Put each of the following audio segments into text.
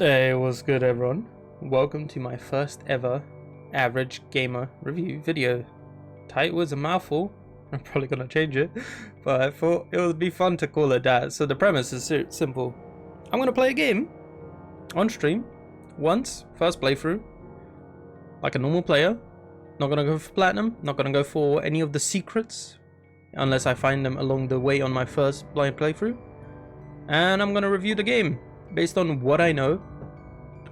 Hey, what's good everyone? Welcome to my first ever average gamer review video. Title was a mouthful. I'm probably gonna change it, but I thought it would be fun to call it that. So the premise is simple. I'm gonna play a game on stream once, first playthrough, like a normal player. Not gonna go for platinum, not gonna go for any of the secrets unless I find them along the way on my first blind playthrough. And I'm gonna review the game based on what I know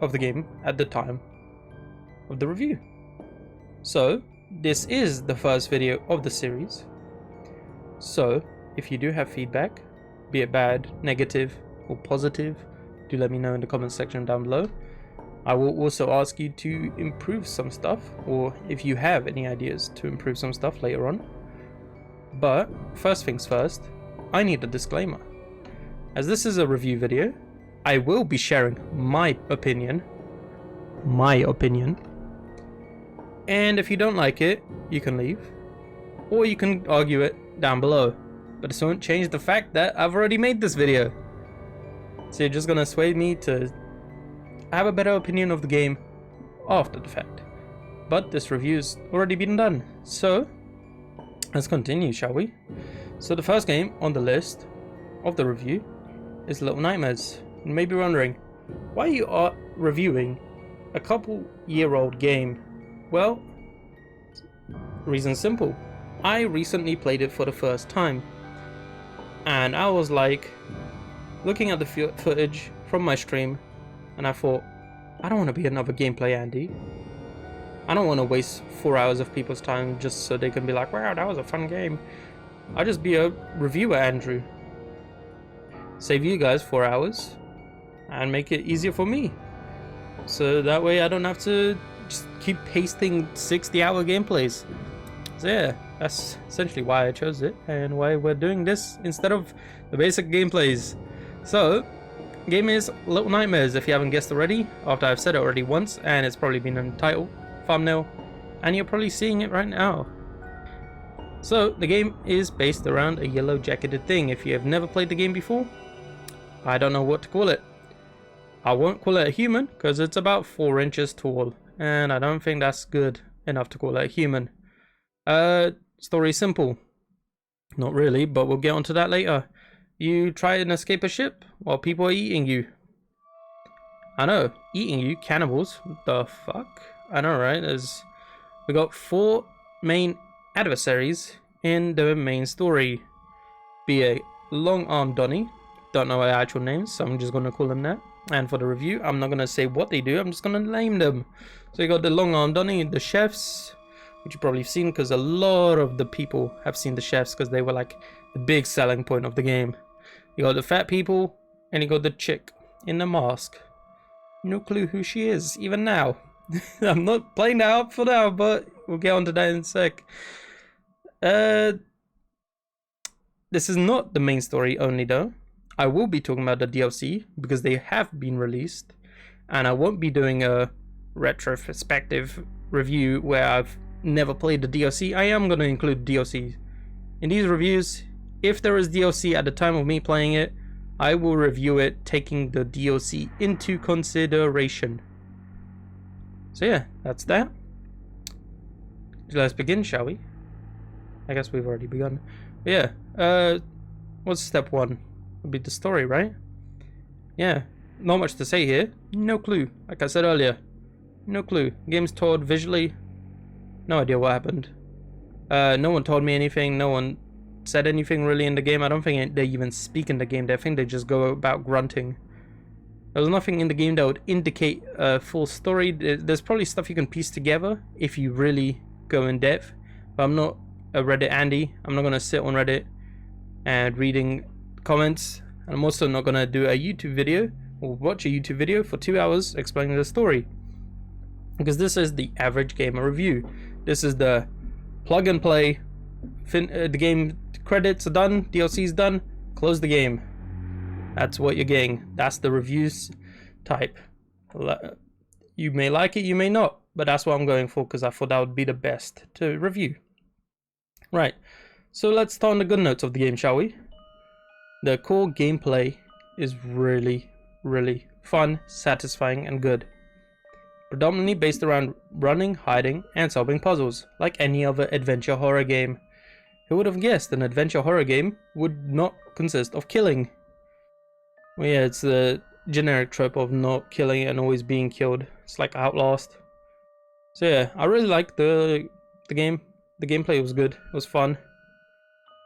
of the game at the time of the review. So this is the first video of the series, so if you do have feedback, be it bad, negative or positive, do let me know in the comment section down below. I will also ask you to improve some stuff, or if you have any ideas to improve some stuff later on. But first things first, I need a disclaimer. As this is a review video, I will be sharing my opinion, and if you don't like it, you can leave, or you can argue it down below, but it won't change the fact that I've already made this video. So you're just gonna sway me to have a better opinion of the game after the fact. But this review's already been done, so let's continue, shall we? So the first game on the list of the review is Little Nightmares. You may be wondering, why you are reviewing a couple-year-old game? Well, reason simple. I recently played it for the first time, and I was like, looking at the footage from my stream, and I thought, I don't want to be another gameplay Andy. I don't want to waste 4 hours of people's time just so they can be like, wow, that was a fun game. I'll just be a reviewer Andrew. Save you guys 4 hours and make it easier for me, so that way I don't have to just keep pasting 60-hour gameplays. So yeah, that's essentially why I chose it and why we're doing this instead of the basic gameplays. So game is Little Nightmares, if you haven't guessed already, after I've said it already once, and it's probably been in the title, thumbnail, and you're probably seeing it right now. So the game is based around a yellow jacketed thing. If you have never played the game before, I don't know what to call it. I won't call it a human because it's about 4 inches tall, and I don't think that's good enough to call it a human. Story simple. Not really, but we'll get onto that later. You try and escape a ship while people are eating you. I know, eating you, cannibals. The fuck? I know, right? We got 4 main adversaries in the main story. Be a long-armed Donnie. Don't know their actual names, so I'm just gonna call them that. And for the review, I'm not gonna say what they do, I'm just gonna name them. So you got the long-armed Donnie, the chefs, which you've probably seen because a lot of the people have seen the chefs because they were like the big selling point of the game. You got the fat people, and you got the chick in the mask. No clue who she is, even now. I'm not playing that up for now, but we'll get onto that in a sec. This is not the main story only though. I will be talking about the DLC because they have been released, and I won't be doing a retrospective review where I've never played the DLC. I am going to include DLC in these reviews. If there is DLC at the time of me playing it, I will review it taking the DLC into consideration. So yeah, that's that. Let's begin, shall we? I guess we've already begun. But yeah, what's step 1? Would be the story, right? Yeah, not much to say here. No clue. Like I said earlier, no clue. Game's told visually, no idea what happened. No one told me anything. No one said anything really in the game. I don't think they even speak in the game. I think they just go about grunting. There was nothing in the game that would indicate a full story. There's probably stuff you can piece together if you really go in depth. But I'm not a Reddit Andy. I'm not gonna sit on Reddit and reading comments, and I'm also not gonna do a YouTube video or watch a YouTube video for 2 hours explaining the story, because this is the average gamer review. This is the plug and play. The game credits are done, DLC's done, close the game. That's what you're getting. That's the reviews type. You may like it, you may not, but that's what I'm going for because I thought that would be the best to review. Right, so let's start on the good notes of the game, shall we? The core gameplay is really fun, satisfying, and good. Predominantly based around running, hiding, and solving puzzles, like any other adventure horror game. Who would have guessed an adventure horror game would not consist of killing? Well, yeah, it's the generic trope of not killing and always being killed. It's like Outlast. So yeah, I really liked the game. The gameplay was good. It was fun.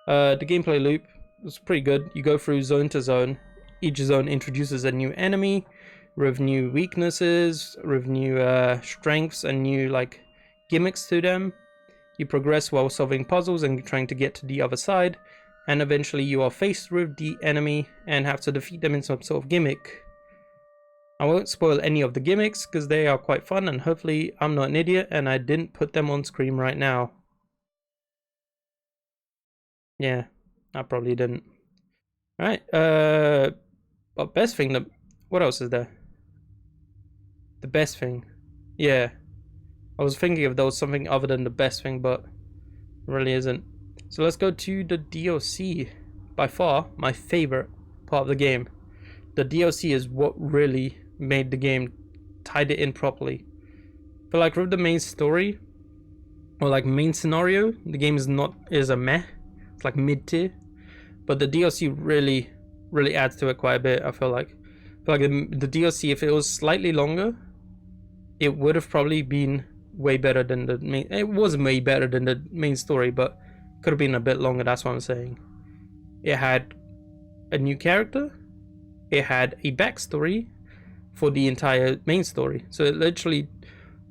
The gameplay loop was pretty good. You go through zone to zone. Each zone introduces a new enemy, with new weaknesses, with new strengths, and new like gimmicks to them. You progress while solving puzzles and trying to get to the other side, and eventually you are faced with the enemy and have to defeat them in some sort of gimmick. I won't spoil any of the gimmicks because they are quite fun, and hopefully I'm not an idiot and I didn't put them on screen right now. Yeah, I probably didn't. Alright, but best thing, what else is there? The best thing. Yeah. I was thinking if there was something other than the best thing, but it really isn't. So let's go to the DLC. By far, my favorite part of the game. The DLC is what really made the game, tied it in properly. But like with the main story, or like main scenario, the game is a meh. It's like mid-tier. But the DLC really adds to it quite a bit, I feel like. The DLC, if it was slightly longer, it would have probably been way better than the main. It was way better than the main story, but could have been a bit longer. That's what I'm saying. It had a new character. It had a backstory for the entire main story. So it literally.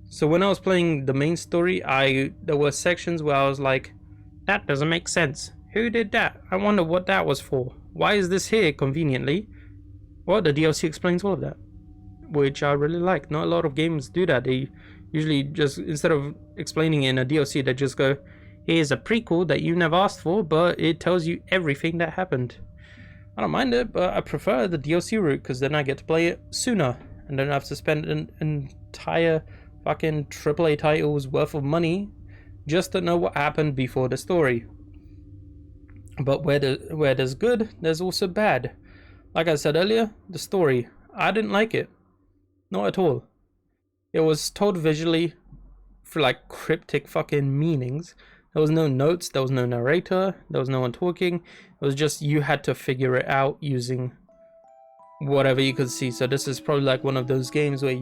So when I was playing the main story, there were sections where I was like, "That doesn't make sense. Who did that? I wonder what that was for. Why is this here conveniently?" Well, the DLC explains all of that, which I really like. Not a lot of games do that. They usually just, instead of explaining it in a DLC, they just go, "Here's a prequel that you never asked for, but it tells you everything that happened." I don't mind it, but I prefer the DLC route because then I get to play it sooner and don't have to spend an entire fucking AAA title's worth of money just to know what happened before the story. But where there's good, there's also bad. Like I said earlier, the story, I didn't like it. Not at all. It was told visually for like cryptic fucking meanings. There was no notes, there was no narrator, there was no one talking. It was just you had to figure it out using whatever you could see. So this is probably like one of those games where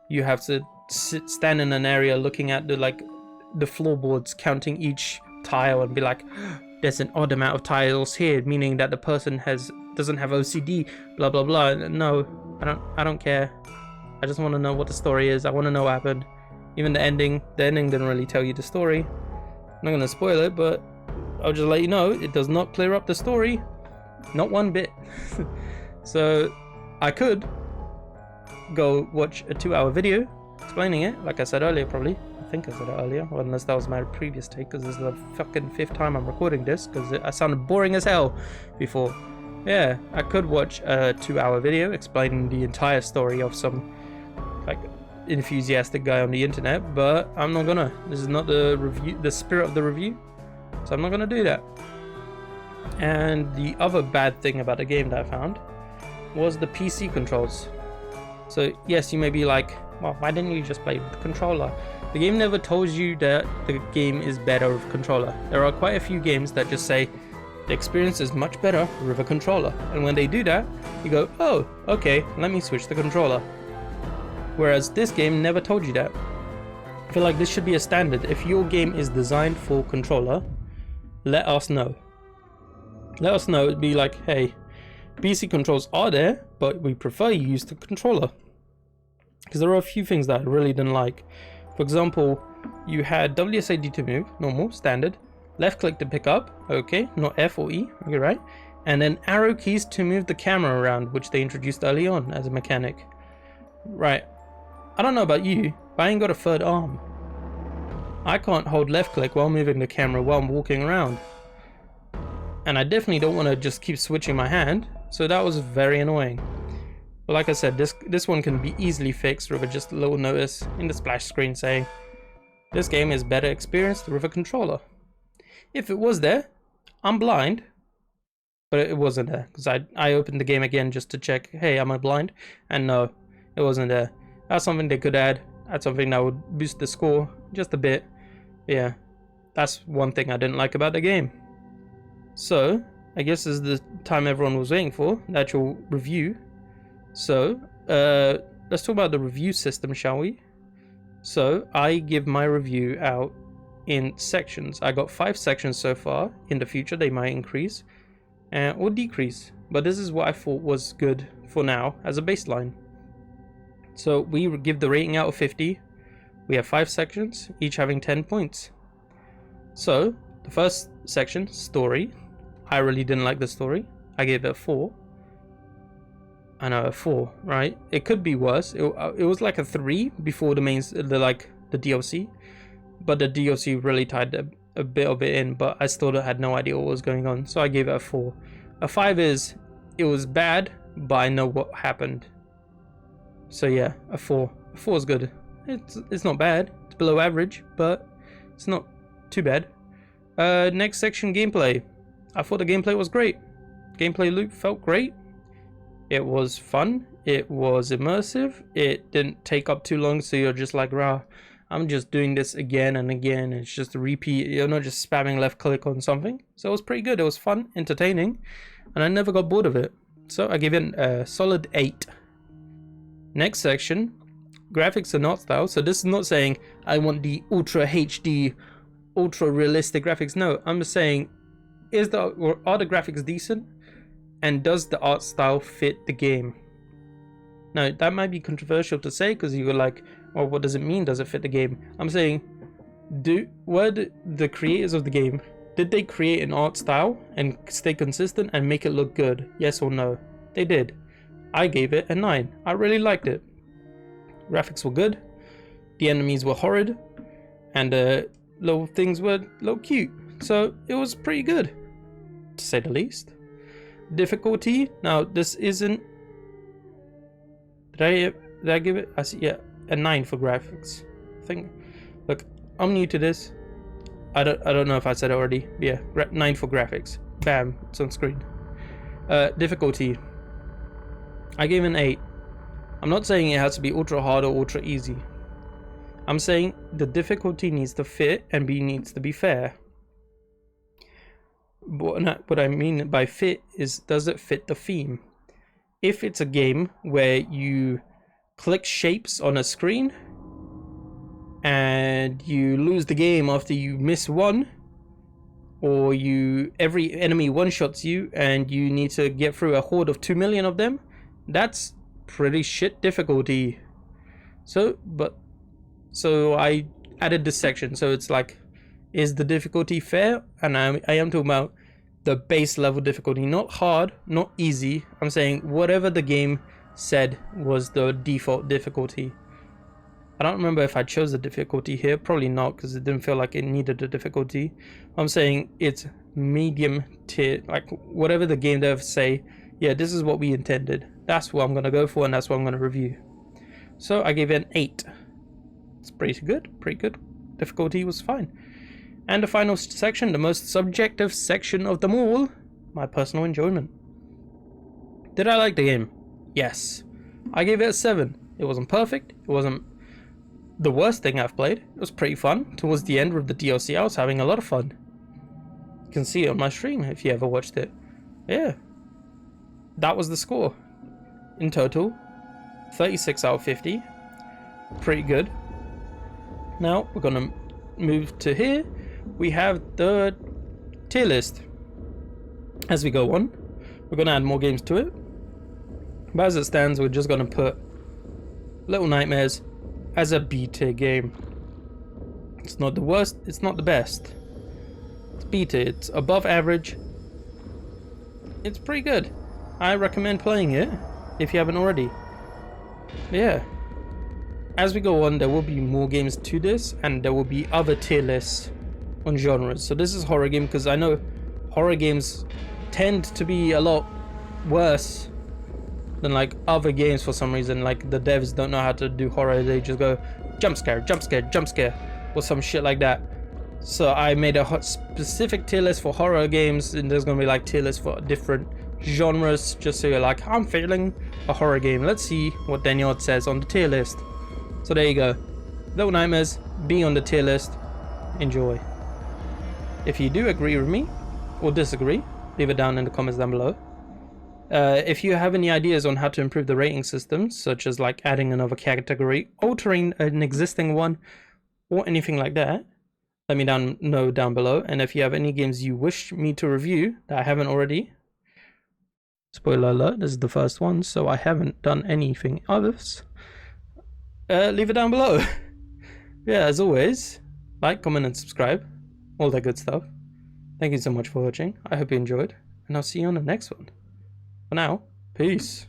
you have to stand in an area looking at the floorboards, counting each tile and be like, there's an odd amount of tiles here, meaning that the person doesn't have OCD, blah blah blah. No, I don't care. I just want to know what the story is. I want to know what happened. Even the ending didn't really tell you the story. I'm not gonna spoil it, but I'll just let you know it does not clear up the story, not one bit. So I could go watch a 2-hour video explaining it, like I said earlier, probably. I think I said it earlier, or unless that was my previous take, because this is the fucking 5th time I'm recording this, because I sounded boring as hell before. Yeah, I could watch a 2-hour video explaining the entire story of some like enthusiastic guy on the internet, but I'm not gonna. This is not the spirit of the review, so I'm not gonna do that. And the other bad thing about the game that I found was the PC controls. So yes, you may be like, well, why didn't you just play with the controller? The game never tells you that the game is better with controller. There are quite a few games that just say the experience is much better with a controller, and when they do that, you go, oh, okay, let me switch the controller. Whereas this game never told you that. I feel like this should be a standard. If your game is designed for controller, let us know. Let us know. It'd be like, hey, PC controls are there, but we prefer you use the controller. Because there are a few things that I really didn't like. For example, you had WSAD to move, normal, standard. Left click to pick up, okay, not F or E, okay, right? And then arrow keys to move the camera around, which they introduced early on as a mechanic. Right, I don't know about you, but I ain't got a third arm. I can't hold left click while moving the camera while I'm walking around. And I definitely don't want to just keep switching my hand, so that was very annoying. But like I said, this one can be easily fixed with just a little notice in the splash screen saying, this game is better experienced with a controller. If it was there, I'm blind, but it wasn't there because I opened the game again just to check, hey, am I blind? And no, it wasn't there. That's something they could add. That's something that would boost the score just a bit. Yeah, that's one thing I didn't like about the game. So I guess this is the time everyone was waiting for, the actual review. So let's talk about the review system, shall we? So I give my review out in sections. I got 5 sections so far. In the future they might increase or decrease, but this is what I thought was good for now as a baseline. So we give the rating out of 50. We have 5 sections, each having 10 points. So the first section, story, I really didn't like the story. I gave it a 4. I know, a 4, right? It could be worse. It was like a 3 before the DLC, but the DLC really tied a bit of it in, but I still had no idea what was going on, so I gave it a 4. A 5 is, it was bad, but I know what happened. So yeah, a 4. A 4 is good. It's not bad. It's below average, but it's not too bad. Next section, gameplay. I thought the gameplay was great. Gameplay loop felt great. It was fun. It was immersive. It didn't take up too long, so you're just like, rah, I'm just doing this again and again. It's just a repeat. You're not just spamming left click on something. So it was pretty good. It was fun, entertaining, and I never got bored of it. So I give it a solid 8. Next section, graphics and art style. So this is not saying I want the ultra HD, ultra realistic graphics. No, I'm just saying, are the graphics decent? And does the art style fit the game? Now, that might be controversial to say because you're like, well, what does it mean? Does it fit the game? I'm saying, were the creators of the game, did they create an art style and stay consistent and make it look good? Yes or no? They did. I gave it a 9. I really liked it. Graphics were good. The enemies were horrid. And little things were little cute. So it was pretty good, to say the least. Difficulty. Now this isn't. Did I give it? I see. Yeah, a 9 for graphics. I think. Look, I'm new to this. I don't know if I said it already. But yeah, 9 for graphics. Bam, it's on screen. Difficulty. I gave it an 8. I'm not saying it has to be ultra hard or ultra easy. I'm saying the difficulty needs to fit and needs to be fair. What I mean by fit is, does it fit the theme? If it's a game where you click shapes on a screen and you lose the game after you miss one, or every enemy one-shots you and you need to get through a horde of 2 million of them, that's pretty shit difficulty. So I added this section, so it's like, is the difficulty fair? And I am talking about the base level difficulty, not hard, not easy. I'm saying whatever the game said was the default difficulty. I don't remember if I chose the difficulty here, probably not, because it didn't feel like it needed a difficulty. I'm saying it's medium tier, like whatever the game devs say, yeah, this is what we intended. That's what I'm gonna go for, and that's what I'm gonna review. So I gave it an 8. It's pretty good, Difficulty was fine. And the final section, the most subjective section of them all, my personal enjoyment. Did I like the game? Yes. I gave it a 7. It wasn't perfect. It wasn't the worst thing I've played. It was pretty fun. Towards the end of the DLC, I was having a lot of fun. You can see it on my stream if you ever watched it. Yeah. That was the score. In total, 36 out of 50. Pretty good. Now, we're going to move to here. We have the tier list. As we go on, we're going to add more games to it. But as it stands, we're just going to put Little Nightmares as a B tier game. It's not the worst, it's not the best. It's B tier, it's above average. It's pretty good. I recommend playing it if you haven't already. But yeah. As we go on, there will be more games to this, and there will be other tier lists on genres. So this is horror game, because I know horror games tend to be a lot worse than like other games for some reason. Like the devs don't know how to do horror, they just go jump scare, jump scare, jump scare, or some shit like that. So I made a specific tier list for horror games, and there's gonna be like tier lists for different genres, just so you're like, I'm feeling a horror game. Let's see what Denyard says on the tier list. So there you go. Little Nightmares being on the tier list. Enjoy. If you do agree with me or disagree, leave it down in the comments down below. If you have any ideas on how to improve the rating system, such as like adding another category, altering an existing one, or anything like that, let me know down below. And if you have any games you wish me to review that I haven't already, spoiler alert, this is the first one, so I haven't done anything others, leave it down below. Yeah, as always, like, comment, and subscribe, all that good stuff. Thank you so much for watching. I hope you enjoyed, and I'll see you on the next one. For now, peace.